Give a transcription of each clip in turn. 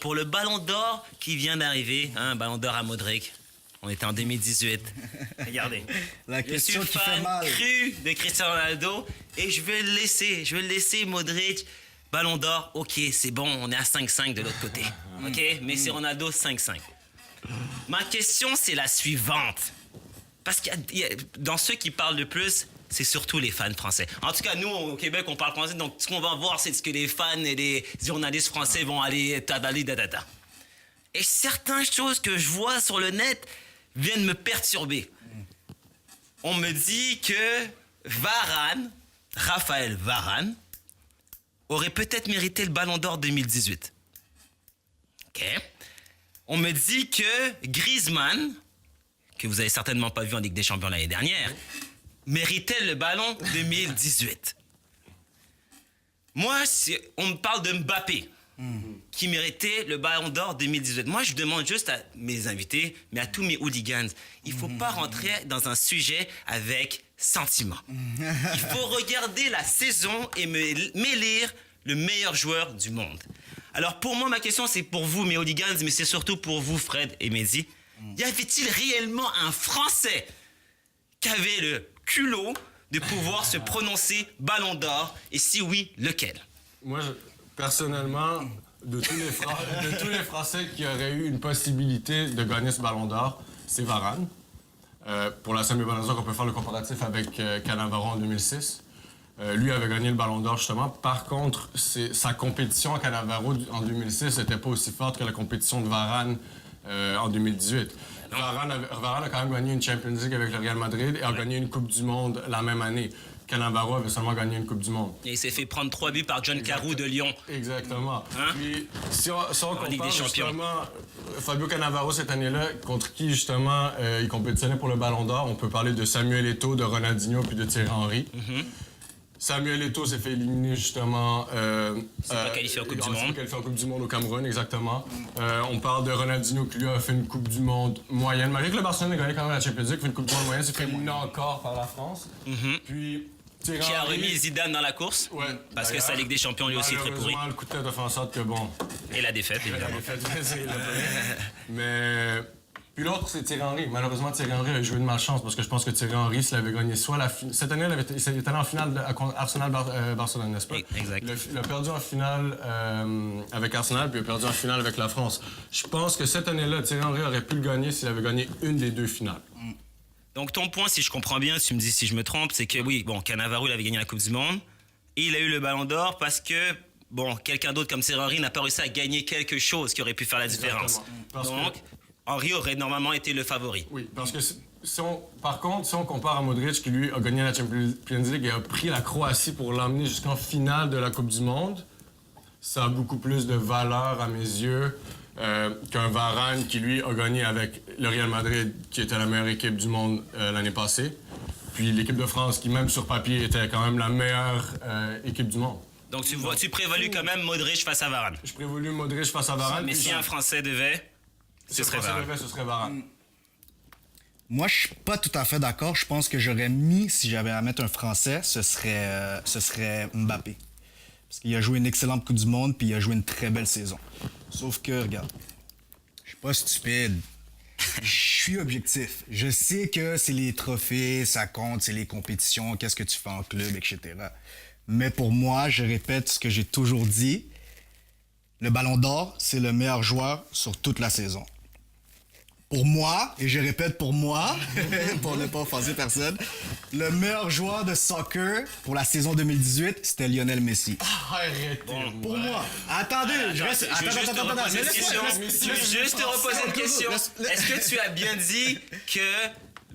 pour le Ballon d'Or qui vient d'arriver, Ballon d'Or à Modric. On était en 2018. Regardez. La Je suis question qui fait fan mal. cru de Cristiano Ronaldo et je vais le laisser Modric. Ballon d'Or, ok, c'est bon, on est à 5-5 de l'autre côté. Ok, Messi Ronaldo 5-5. Ma question, c'est la suivante. Parce que dans ceux qui parlent le plus, c'est surtout les fans français. En tout cas, nous, au Québec, on parle français, donc ce qu'on va voir, c'est ce que les fans et les journalistes français vont aller tadali-dadada. Et certaines choses que je vois sur le net viennent me perturber. On me dit que Raphaël Varane, aurait peut-être mérité le Ballon d'Or 2018. OK. On me dit que Griezmann, que vous avez certainement pas vu en Ligue des Champions l'année dernière, méritait le Ballon 2018. Moi, on me parle de Mbappé, qui méritait le Ballon d'Or 2018. Moi, je demande juste à mes invités, mais à tous mes hooligans, il faut pas rentrer dans un sujet avec sentiment. Il faut regarder la saison et m'élire le meilleur joueur du monde. Alors pour moi, ma question, c'est pour vous, mes hooligans, mais c'est surtout pour vous, Fred et Mehdi. Y avait-il réellement un Français qui avait le culot de pouvoir se prononcer Ballon d'Or? Et si oui, lequel? Moi, personnellement, de tous les Français qui auraient eu une possibilité de gagner ce Ballon d'Or, c'est Varane. Pour la simple et bonne raison qu'on peut faire le comparatif avec Cannavaro en 2006. Lui avait gagné le Ballon d'Or, justement. Par contre, sa compétition à Cannavaro en 2006 n'était pas aussi forte que la compétition de Varane en 2018. Varane a quand même gagné une Champions League avec le Real Madrid et a gagné une Coupe du Monde la même année. Cannavaro avait seulement gagné une Coupe du Monde. Et il s'est fait prendre 3 buts par John Carew de Lyon. Exactement. Puis, si on Ligue des compare Champions. justement Fabio Cannavaro cette année-là, contre qui justement il compétitionnait pour le Ballon d'Or, on peut parler de Samuel Eto'o, de Ronaldinho puis de Thierry Henry. Samuel Eto'o s'est fait éliminer justement... c'est pas qualifié en Coupe du Monde. Qualifié en Coupe du Monde au Cameroun, exactement. On parle de Ronaldinho qui lui a fait une Coupe du Monde moyenne. Malgré que le Barcelone a gagné quand même la Champions League, fait une Coupe du Monde moyenne, c'est fait éliminer encore par la France. Puis... Qui a remis Zidane dans la course. Ouais, parce que sa Ligue des Champions lui aussi est très pourrie. Le coup de tête a fait en sorte que bon... Et la défaite, évidemment. Mais... Puis l'autre, c'est Thierry Henry. Malheureusement, Thierry Henry a joué de malchance parce que je pense que Thierry Henry, s'il avait gagné soit la finale... Cette année, il était allé en finale Arsenal-Barcelone, n'est-ce pas? Exact. Il a perdu en finale avec Arsenal, puis il a perdu en finale avec la France. Je pense que cette année-là, Thierry Henry aurait pu le gagner s'il avait gagné une des deux finales. Donc ton point, si je comprends bien, tu me dis si je me trompe, c'est que oui, bon, Cannavaro, il avait gagné la Coupe du Monde et il a eu le Ballon d'Or parce que, bon, quelqu'un d'autre comme Thierry Henry n'a pas réussi à gagner quelque chose qui aurait pu faire la différence. Donc, Henry aurait normalement été le favori. Oui, parce que par contre, si on compare à Modric, qui lui a gagné la Champions League et a pris la Croatie pour l'emmener jusqu'en finale de la Coupe du Monde, ça a beaucoup plus de valeur à mes yeux qu'un Varane qui, lui, a gagné avec le Real Madrid, qui était la meilleure équipe du monde l'année passée. Puis l'équipe de France, qui, même sur papier, était quand même la meilleure équipe du monde. Donc tu prévalues quand même Modric face à Varane. Je prévalue Modric face à Varane. Mais si un Français devait, ce serait Varane. Moi, je suis pas tout à fait d'accord. Je pense que j'aurais mis, si j'avais à mettre un Français, ce serait Mbappé. Parce qu'il a joué une excellente Coupe du Monde, puis il a joué une très belle saison. Sauf que, regarde, je suis pas stupide. Je suis objectif. Je sais que c'est les trophées, ça compte, c'est les compétitions, qu'est-ce que tu fais en club, etc. Mais pour moi, je répète ce que j'ai toujours dit. Le Ballon d'Or, c'est le meilleur joueur sur toute la saison. Pour moi, et je répète pour moi, pour ne pas offenser personne, le meilleur joueur de soccer pour la saison 2018, c'était Lionel Messi. Arrêtez. Pour moi. Attendez, je reste... Je vais juste te reposer une question. Est-ce que tu as bien dit que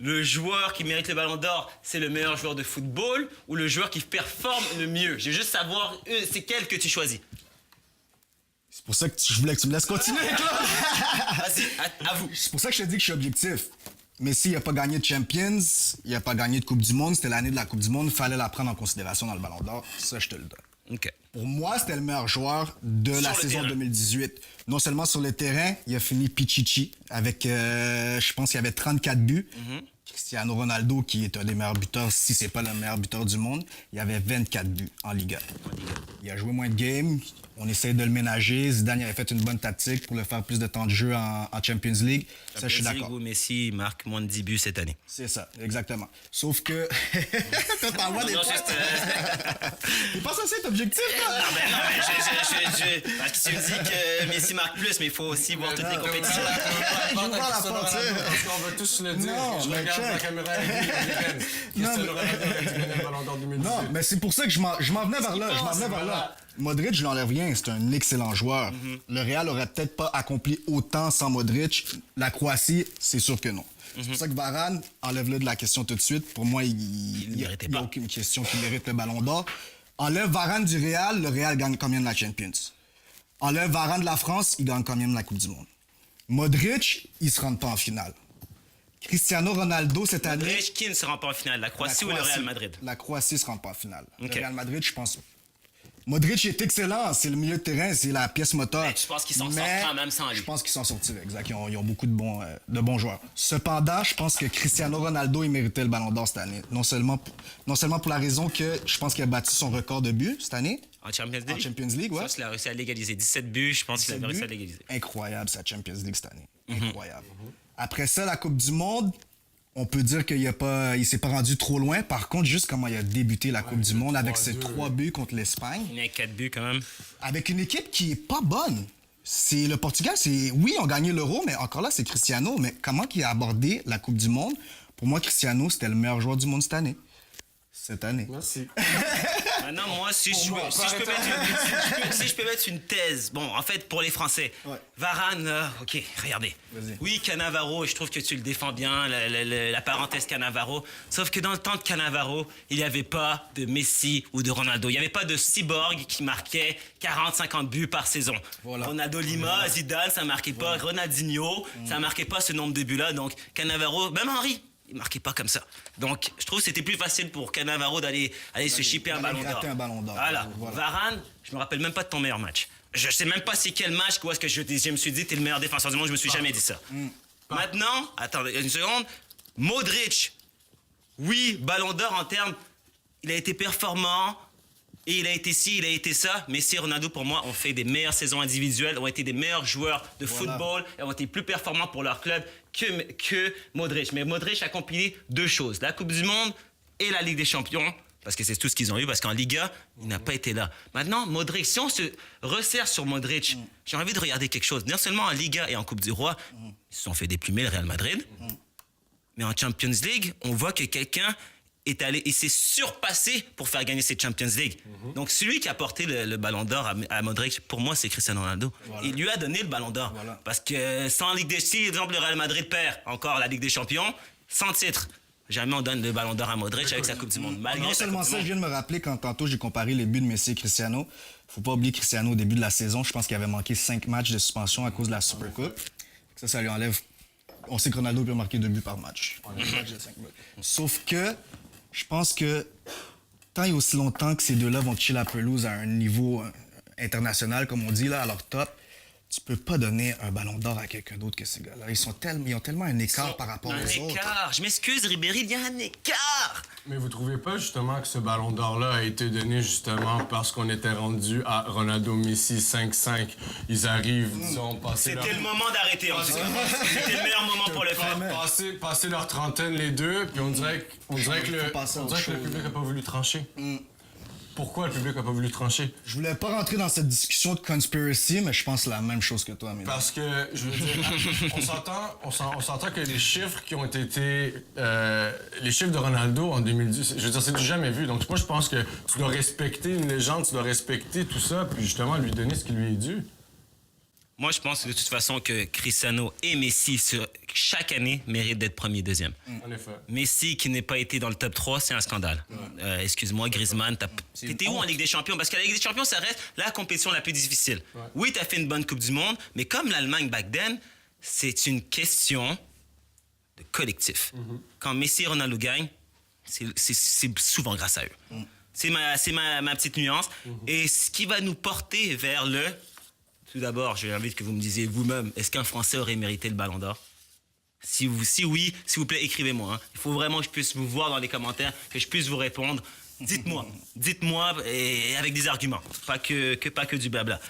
le joueur qui mérite le Ballon d'Or, c'est le meilleur joueur de football ou le joueur qui performe le mieux? Je veux juste savoir, c'est quel que tu choisis. C'est pour ça que je voulais que tu me laisses continuer, toi. Vas-y, à vous. C'est pour ça que je te dis que je suis objectif. Messi n'a pas gagné de Champions, il n'a pas gagné de Coupe du Monde, c'était l'année de la Coupe du Monde, il fallait la prendre en considération dans le Ballon d'Or. Ça, je te le donne. OK. Pour moi, c'était le meilleur joueur de la saison 2018. Non seulement sur le terrain, il a fini Pichichi avec, je pense qu'il y avait 34 buts. Cristiano Ronaldo, qui est un des meilleurs buteurs, si c'est pas le meilleur buteur du monde, il avait 24 buts en Liga. Il a joué moins de games, on essaie de le ménager. Zidane il avait fait une bonne tactique pour le faire plus de temps de jeu en Champions League. Ça, je suis d'accord. Où Messi marque moins de 10 buts cette année. C'est ça, exactement. Sauf que... T'envoies des Non, points. juste, T'es pas censé être objectif, toi? non, mais parce que tu me dis que Messi marque plus, mais il faut aussi voir toutes les compétitions. Je veux voir la frontière. Parce qu'on va tous le dire. Non, Je mais regarde check. la caméra et Cristiano Ronaldo a gagné le Ballon d'Or 2018. Non, mais c'est pour ça que je m'en venais vers là. Je m'en venais vers là. Modric, je l'enlève rien, c'est un excellent joueur. Le Real aurait peut-être pas accompli autant sans Modric. La Croatie, c'est sûr que non. C'est pour ça que Varane, enlève-le de la question tout de suite. Pour moi, il n'y a aucune question qui mérite le Ballon d'Or. Enlève Varane du Real, le Real gagne combien de la Champions? Enlève Varane de la France, il gagne combien de la Coupe du Monde? Modric, il se rend pas en finale. Cristiano Ronaldo, cette année... Modric, qui ne se rend pas en finale, la Croatie ou le Real Madrid? La Croatie se rend pas en finale. Ok. Le Real Madrid, je pense... Modric est excellent, c'est le milieu de terrain, c'est la pièce moteur. Mais tu penses qu'ils s'en sortent quand même sans lui? Je pense qu'ils s'en sortiraient, exact. Ils ont beaucoup de bons joueurs. Cependant, je pense que Cristiano Ronaldo, il méritait le Ballon d'Or cette année. Non seulement pour la raison que je pense qu'il a battu son record de buts cette année. En Champions League? En Champions League, ouais. Ça, il a réussi à légaliser. 17 buts, je pense qu'il avait réussi à légaliser. Incroyable, sa Champions League cette année. Incroyable. Après ça, la Coupe du Monde, on peut dire qu'il s'est pas rendu trop loin. Par contre, juste comment il a débuté la Coupe du Monde avec ses 3 buts contre l'Espagne. Il y a 4 buts quand même. Avec une équipe qui est pas bonne. C'est le Portugal, oui, on a gagné l'Euro, mais encore là, c'est Cristiano. Mais comment il a abordé la Coupe du Monde? Pour moi, Cristiano, c'était le meilleur joueur du monde cette année. Merci. Maintenant, moi, si je peux mettre une thèse, bon, en fait, pour les Français, Ouais. Varane, ok, regardez. Vas-y. Oui, Cannavaro, je trouve que tu le défends bien, la parenthèse Cannavaro, sauf que dans le temps de Cannavaro, il n'y avait pas de Messi ou de Ronaldo. Il n'y avait pas de cyborg qui marquait 40-50 buts par saison. Voilà. Ronaldo Lima, Zidane, ça marquait pas. Ronaldinho, ça marquait pas ce nombre de buts-là. Donc, Cannavaro, même Henry, il marquait pas comme ça. Donc, je trouve que c'était plus facile pour Cannavaro d'aller se chipper un d'aller ballon d'or. gratter un ballon d'or. Voilà. Voilà. Varane, je me rappelle même pas de ton meilleur match. Je sais même pas c'est quel match, où est-ce que je me suis dit t'es le meilleur défenseur du monde, je me suis jamais dit ça. Maintenant, attendez une seconde, Modric, oui, ballon d'or en termes, il a été performant, et il a été ci, il a été ça. Messi et Ronaldo, pour moi, ont fait des meilleures saisons individuelles, ont été des meilleurs joueurs de football et ont été plus performants pour leur club que Modric. Mais Modric a compilé 2 choses, la Coupe du Monde et la Ligue des Champions, parce que c'est tout ce qu'ils ont eu, parce qu'en Liga, il n'a pas été là. Maintenant, Modric, si on se resserre sur Modric, j'ai envie de regarder quelque chose. Non seulement en Liga et en Coupe du Roi, ils se sont fait déplumer le Real Madrid, mais en Champions League, on voit que quelqu'un est allé et s'est surpassé pour faire gagner cette Champions League. Donc celui qui a porté le ballon d'or à Modric, pour moi, c'est Cristiano Ronaldo. Voilà. Il lui a donné le ballon d'or. Voilà. Parce que sans Ligue des Champions, exemple, le Real Madrid perd encore la Ligue des Champions, sans titre. Jamais on donne le ballon d'or à Modric avec sa Coupe du Monde. Malgré Non sa seulement Coupe du ça, je Monde. viens de me rappeler quand tantôt j'ai comparé les buts de Messi et Cristiano. Faut pas oublier Cristiano au début de la saison. Je pense qu'il avait manqué 5 matchs de suspension à cause de la Supercoupe. Ça lui enlève. On sait que Ronaldo peut marquer 2 buts par match. Un match de 5 buts. Sauf que je pense que tant et aussi longtemps que ces deux-là vont toucher la pelouse à un niveau international, comme on dit, là, à leur top, tu peux pas donner un ballon d'or à quelqu'un d'autre que ces gars-là. Ils ont tellement un écart par rapport Un aux autres. écart. Je m'excuse, Ribéry, il y a un écart. Mais vous trouvez pas justement que ce ballon d'or-là a été donné justement parce qu'on était rendu à Ronaldo-Messi 5-5? Ils arrivent, disons, passer C'était le moment d'arrêter, en tout cas. C'était le meilleur moment pour le faire. passer leur trentaine les deux, puis on dirait que le passer à autre public chose. n'a pas voulu trancher. Pourquoi le public n'a pas voulu trancher? Je voulais pas rentrer dans cette discussion de conspiracy, mais je pense la même chose que toi, Amélie. Parce que, je veux dire, on s'entend que les chiffres qui ont été... les chiffres de Ronaldo en 2010, je veux dire, c'est du jamais vu. Donc moi, je pense que tu dois respecter une légende, tu dois respecter tout ça, puis justement lui donner ce qui lui est dû. Moi, je pense de toute façon que Cristiano et Messi, chaque année, méritent d'être premier, deuxième. En effet. Messi qui n'est pas été dans le top 3, c'est un scandale. Excuse-moi, Griezmann, t'étais où en Ligue des Champions? Parce que la Ligue des Champions, ça reste la compétition la plus difficile. Oui, t'as fait une bonne Coupe du Monde, mais comme l'Allemagne back then, c'est une question de collectif. Quand Messi et Ronaldo gagnent, c'est souvent grâce à eux. C'est ma petite nuance. Et ce qui va nous porter vers tout d'abord, j'ai envie que vous me disiez vous-même, est-ce qu'un Français aurait mérité le Ballon d'Or? Si oui, s'il vous plaît, écrivez-moi. Hein. Il faut vraiment que je puisse vous voir dans les commentaires, que je puisse vous répondre. Dites-moi, et avec des arguments, pas que du blabla.